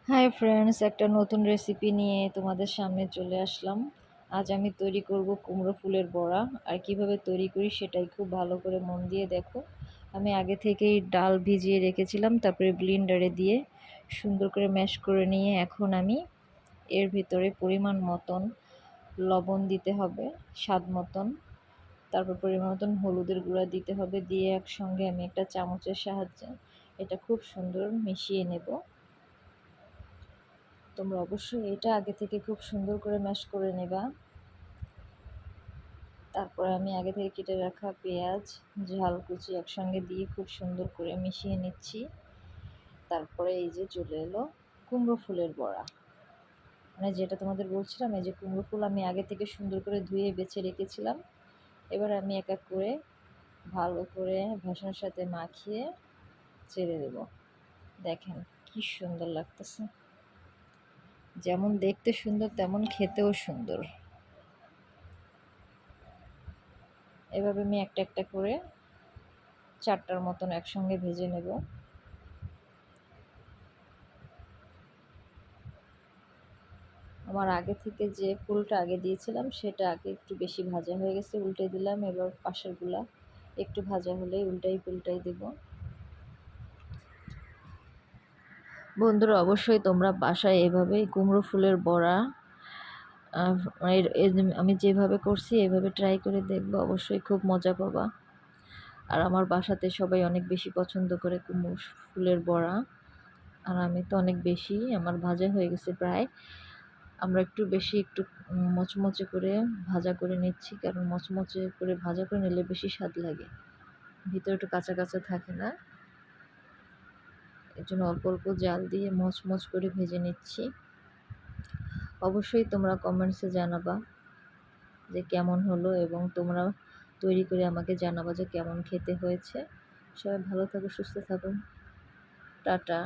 Hi friends, একটা নতুন recipe নিয়ে তোমাদের সামনে চলে আসলাম। আজ আমি তৈরি করব কুমড়ো ফুলের বড়া। আর কিভাবে তৈরি করি সেটাই খুব ভালো করে মন দিয়ে দেখো। আমি আগে থেকেই ডাল ভিজিয়ে রেখেছিলাম, তারপরে ব্লেন্ডারে দিয়ে সুন্দর করে ম্যাশ করে নিয়ে এখন আমি এর ভিতরে পরিমাণ মতন লবণ দিতে হবে, স্বাদ মতন। তারপর পরিমাণ মতন হলুদের গুঁড়া দিতে হবে, দিয়ে একসঙ্গে আমি একটা চামচের সাহায্যে এটা খুব সুন্দর মিশিয়ে নেব। তোমরা অবশ্যই এটা আগে থেকে খুব সুন্দর করে ম্যাশ করে নেবা। তারপরে আমি আগে থেকে কেটে রাখা পেঁয়াজ, ঝাল কুচি একসঙ্গে দিয়ে খুব সুন্দর করে মিশিয়ে নিচ্ছি। তারপরে এই যে চলে এলো কুমড়ো ফুলের বড়া, মানে যেটা তোমাদের বলছিলাম, এই যে কুমড়ো ফুল আমি আগে থেকে সুন্দর করে ধুয়ে বেছে রেখেছিলাম। এবার আমি এক এক করে ভালো করে বেসনের সাথে মাখিয়ে ছেড়ে দেব। দেখেন কি সুন্দর লাগতেছে, যেমন দেখতে সুন্দর তেমন খেতেও সুন্দর। এভাবে আমি একটা একটা করে 4টার মতন একসঙ্গে ভেজে নেব। আমার আগে থেকে যে ফুলটা আগে দিয়েছিলাম সেটা আগে একটু বেশি ভাজা হয়ে গেছে, উল্টে দিলাম। এবার পাশেরগুলা একটু ভাজা হলেই উল্টাই পুল্টাই দেব। বন্ধুরা অবশ্যই তোমরা বাসায় এভাবেই কুমড়ো ফুলের বড়া আমি যেভাবে করছি এভাবে ট্রাই করে দেখবো, অবশ্যই খুব মজা পাবা। আর আমার বাসাতে সবাই অনেক বেশি পছন্দ করে কুমড়ো ফুলের বড়া। আর আমি তো অনেক বেশি, আমার ভাজা হয়ে গেছে প্রায়। আমরা একটু বেশি একটু মচমচে করে ভাজা করে নিচ্ছি, কারণ মচমচে করে ভাজা করে নিলে বেশি স্বাদ লাগে, ভিতরে একটু কাঁচা কাঁচা থাকে না। এর জন্য অল্প অল্প জাল দিয়ে মচমচ করে ভেজে নিচ্ছি। অবশ্যই তোমরা কমেন্টসে জানাবা যে কেমন হলো, এবং তোমরা তৈরি করে আমাকে জানাবা যে কেমন খেতে হয়েছে। সবাই ভালো থাকো, সুস্থ থাকো, টাটা।